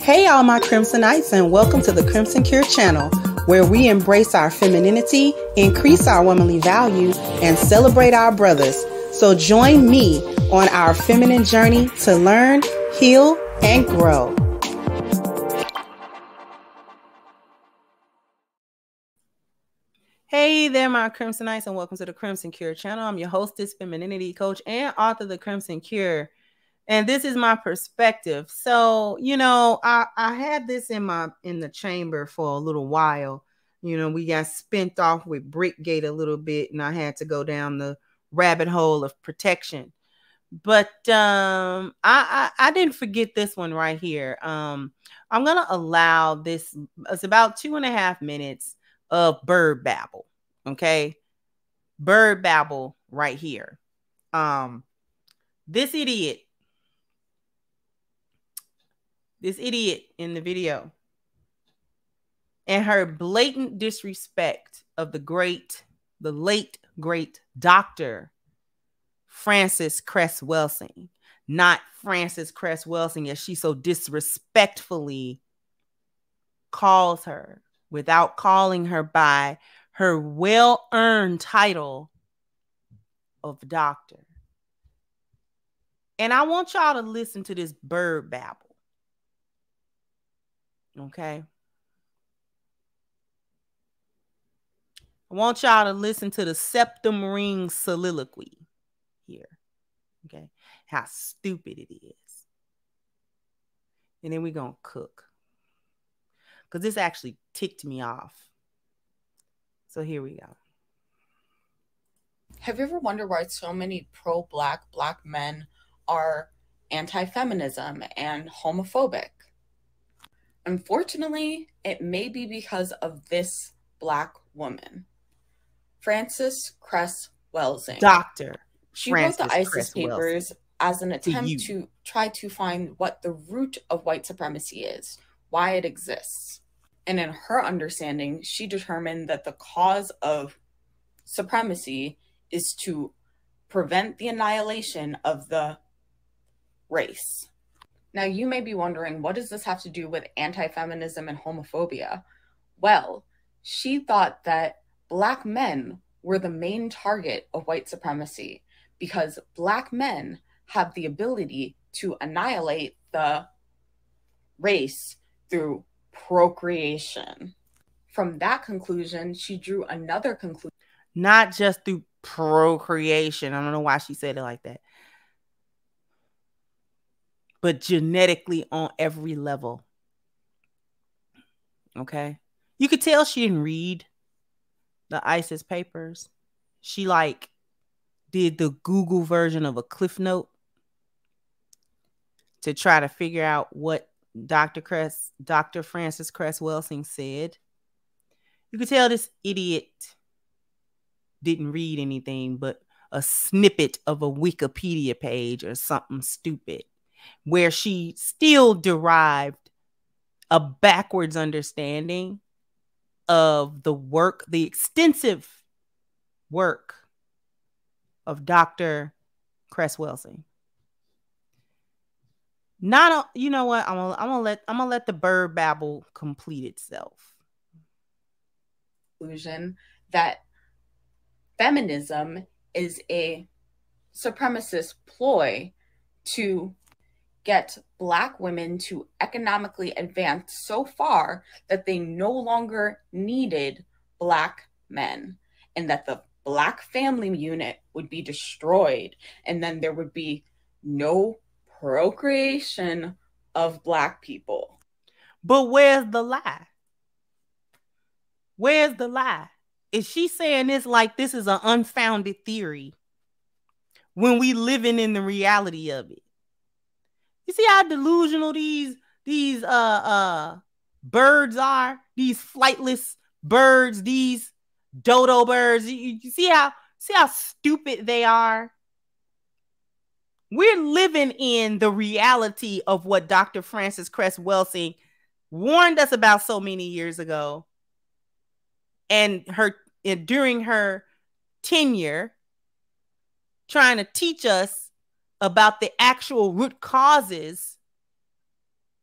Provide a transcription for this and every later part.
Hey all my Crimsonites, and welcome to the Crimson Cure channel, where we embrace our femininity, increase our womanly value, and celebrate our brothers. So join me on our feminine journey to learn, heal, and grow. Hey there, my Crimsonites, and welcome to the Crimson Cure channel. I'm your hostess, femininity coach, and author of the Crimson Cure. And this is my perspective. So, I had this in the chamber for a little while. We got spent off with Brickgate a little bit, and I had to go down the rabbit hole of protection. But I didn't forget this one right here. I'm gonna allow this. It's about 2.5 minutes of bird babble. Okay, bird babble right here. This idiot in the video and her blatant disrespect of the late great Dr. Frances Cress Welsing, not Frances Cress Welsing as she so disrespectfully calls her without calling her by her well-earned title of doctor. And I want y'all to listen to this bird babble. Okay. I want y'all to listen to the septum ring soliloquy here. Okay. How stupid it is. And then we're going to cook. Because this actually ticked me off. So here we go. Have you ever wondered why so many pro-black men are anti-feminism and homophobic? Unfortunately, it may be because of this Black woman, Frances Cress Welsing. Dr. She wrote the ISIS papers as an attempt to try to find what the root of white supremacy is, why it exists. And in her understanding, she determined that the cause of supremacy is to prevent the annihilation of the race. Now, you may be wondering, what does this have to do with anti-feminism and homophobia? Well, she thought that Black men were the main target of white supremacy because Black men have the ability to annihilate the race through procreation. From that conclusion, she drew another conclusion. Not just through procreation. I don't know why she said it like that. But genetically on every level. Okay. You could tell she didn't read the ISIS papers. She did the Google version of a Cliff Note to try to figure out what Dr. Frances Cress Welsing said. You could tell this idiot didn't read anything but a snippet of a Wikipedia page or something stupid, where she still derived a backwards understanding of the extensive work of Dr. Cress Welsing. You know what? I'm gonna let the bird babble complete itself. Conclusion that feminism is a supremacist ploy to get Black women to economically advance so far that they no longer needed Black men, and that the Black family unit would be destroyed, and then there would be no procreation of Black people. But where's the lie? Where's the lie? Is she saying this like this is an unfounded theory when we living in the reality of it? You see how delusional these birds are? These flightless birds, these dodo birds. You see how stupid they are? We're living in the reality of what Dr. Frances Cress Welsing warned us about so many years ago. And during her tenure, trying to teach us about the actual root causes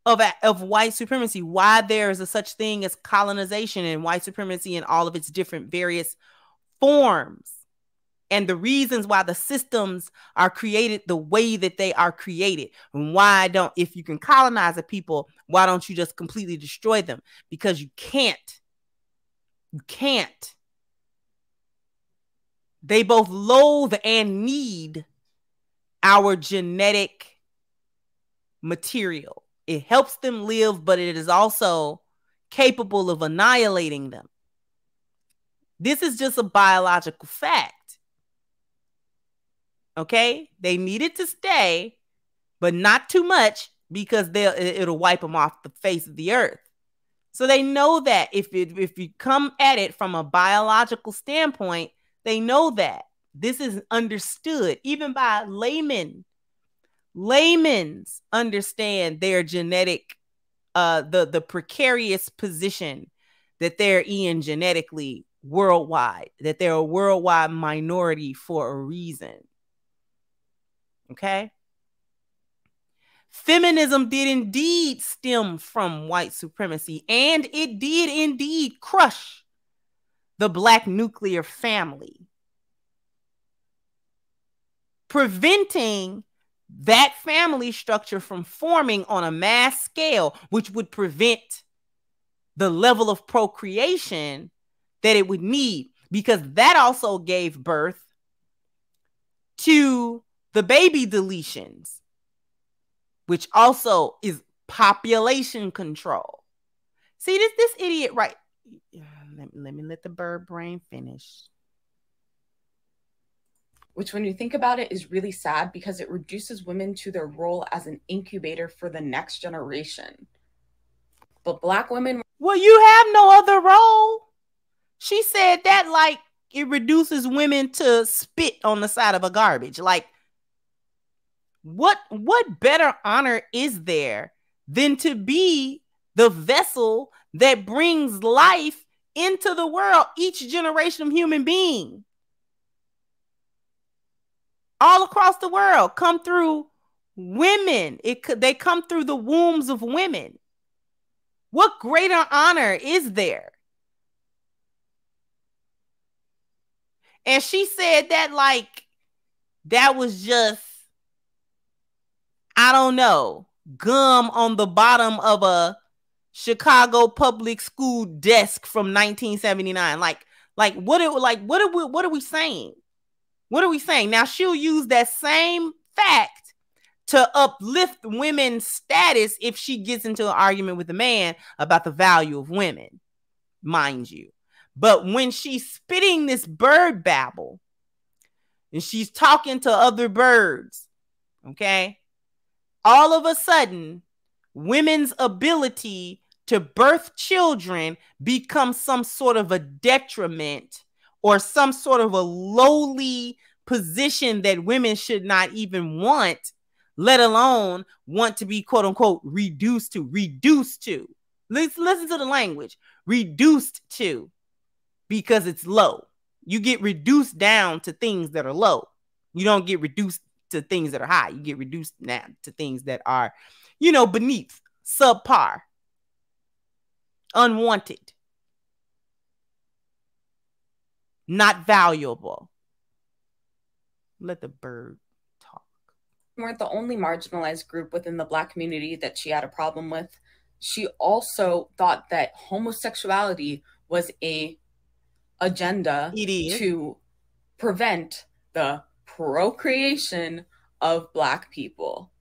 of white supremacy, why there is a such thing as colonization and white supremacy in all of its different various forms, and the reasons why the systems are created the way that they are created. And why don't, if you can colonize a people, why don't you just completely destroy them? Because you can't. You can't. They both loathe and need our genetic material. It helps them live, but it is also capable of annihilating them. This is just a biological fact. Okay? They needed to stay, but not too much, because it'll wipe them off the face of the earth. So they know that if you come at it from a biological standpoint, they know that. This is understood even by laymen. Laymen's understand their genetic, the precarious position that they're in genetically worldwide, that they're a worldwide minority for a reason. Okay? Feminism did indeed stem from white supremacy, and it did indeed crush the Black nuclear family, preventing that family structure from forming on a mass scale, which would prevent the level of procreation that it would need, because that also gave birth to the baby deletions, which also is population control. See, this idiot, right? Let me let the bird brain finish. Which, when you think about it, is really sad, because it reduces women to their role as an incubator for the next generation. But Black women... Well, you have no other role. She said that like it reduces women to spit on the side of a garbage. Like, what better honor is there than to be the vessel that brings life into the world, each generation of human being? All across the world come through women. They come through the wombs of women. What greater honor is there? And she said that like that was just, I don't know, gum on the bottom of a Chicago public school desk from 1979. What are we saying? What are we saying? Now, she'll use that same fact to uplift women's status if she gets into an argument with a man about the value of women, mind you. But when she's spitting this bird babble and she's talking to other birds, okay, all of a sudden, women's ability to birth children becomes some sort of a detriment or some sort of a lowly position that women should not even want, let alone want to be, quote unquote, reduced to. Let's listen to the language. Reduced to, because it's low. You get reduced down to things that are low. You don't get reduced to things that are high. You get reduced now to things that are, beneath, subpar, unwanted, not valuable. Let the bird talk. Weren't the only marginalized group within the Black community that she had a problem with. She also thought that homosexuality was a agenda to prevent the procreation of Black people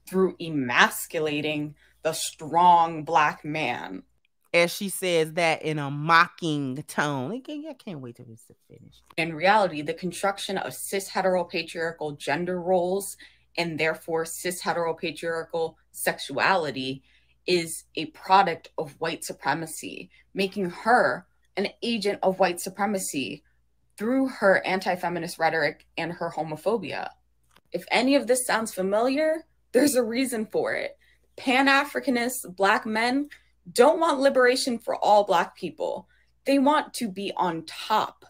through emasculating the strong Black man. As she says that in a mocking tone. I can't wait till this to finish. In reality, the construction of cis heteropatriarchal gender roles and therefore cis heteropatriarchal sexuality is a product of white supremacy, making her an agent of white supremacy through her anti-feminist rhetoric and her homophobia. If any of this sounds familiar, there's a reason for it. Pan-Africanist Black men don't want liberation for all Black people. They want to be on top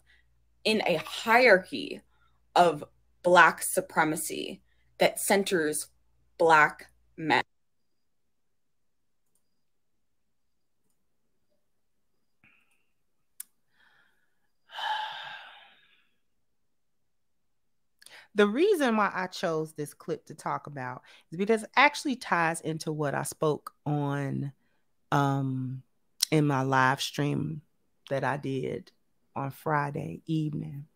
in a hierarchy of Black supremacy that centers Black men. the reason why I chose this clip to talk about is because it actually ties into what I spoke on in my live stream that I did on Friday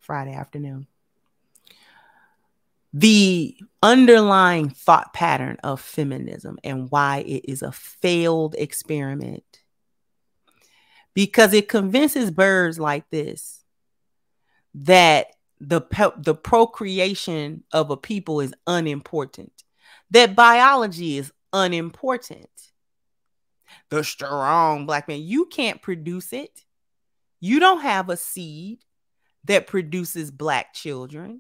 afternoon. The underlying thought pattern of feminism and why it is a failed experiment. Because it convinces birds like this that the procreation of a people is unimportant, that biology is unimportant. The strong black man, you can't produce it. You don't have a seed that produces black children.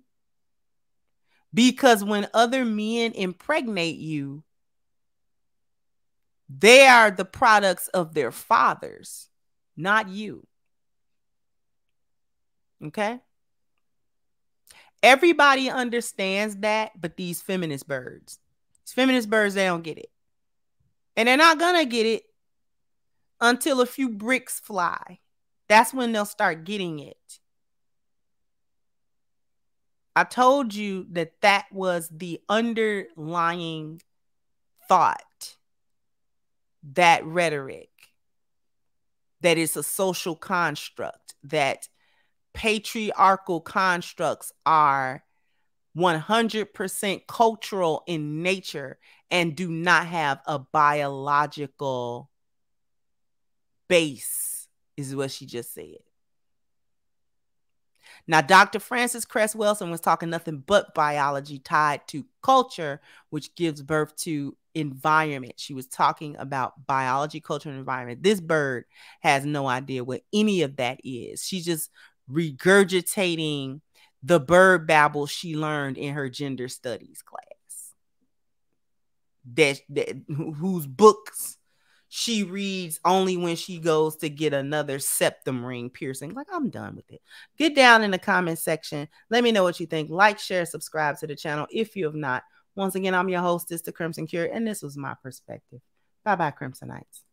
Because when other men impregnate you, they are the products of their fathers, not you. Okay? Everybody understands that, but these feminist birds, they don't get it. And they're not going to get it until a few bricks fly. That's when they'll start getting it. I told you that that was the underlying thought, that rhetoric, that is a social construct, that patriarchal constructs are 100% cultural in nature and do not have a biological base, is what she just said. Now, Dr. Frances Cress Welsing was talking nothing but biology tied to culture, which gives birth to environment. She was talking about biology, culture, and environment. This bird has no idea what any of that is. She's just regurgitating the bird babble she learned in her gender studies class. Whose books she reads only when she goes to get another septum ring piercing. Like, I'm done with it. Get down in the comment section. Let me know what you think. Like, share, subscribe to the channel if you have not. Once again, I'm your hostess, The Crimson Cure, and this was my perspective. Bye-bye, Crimsonites.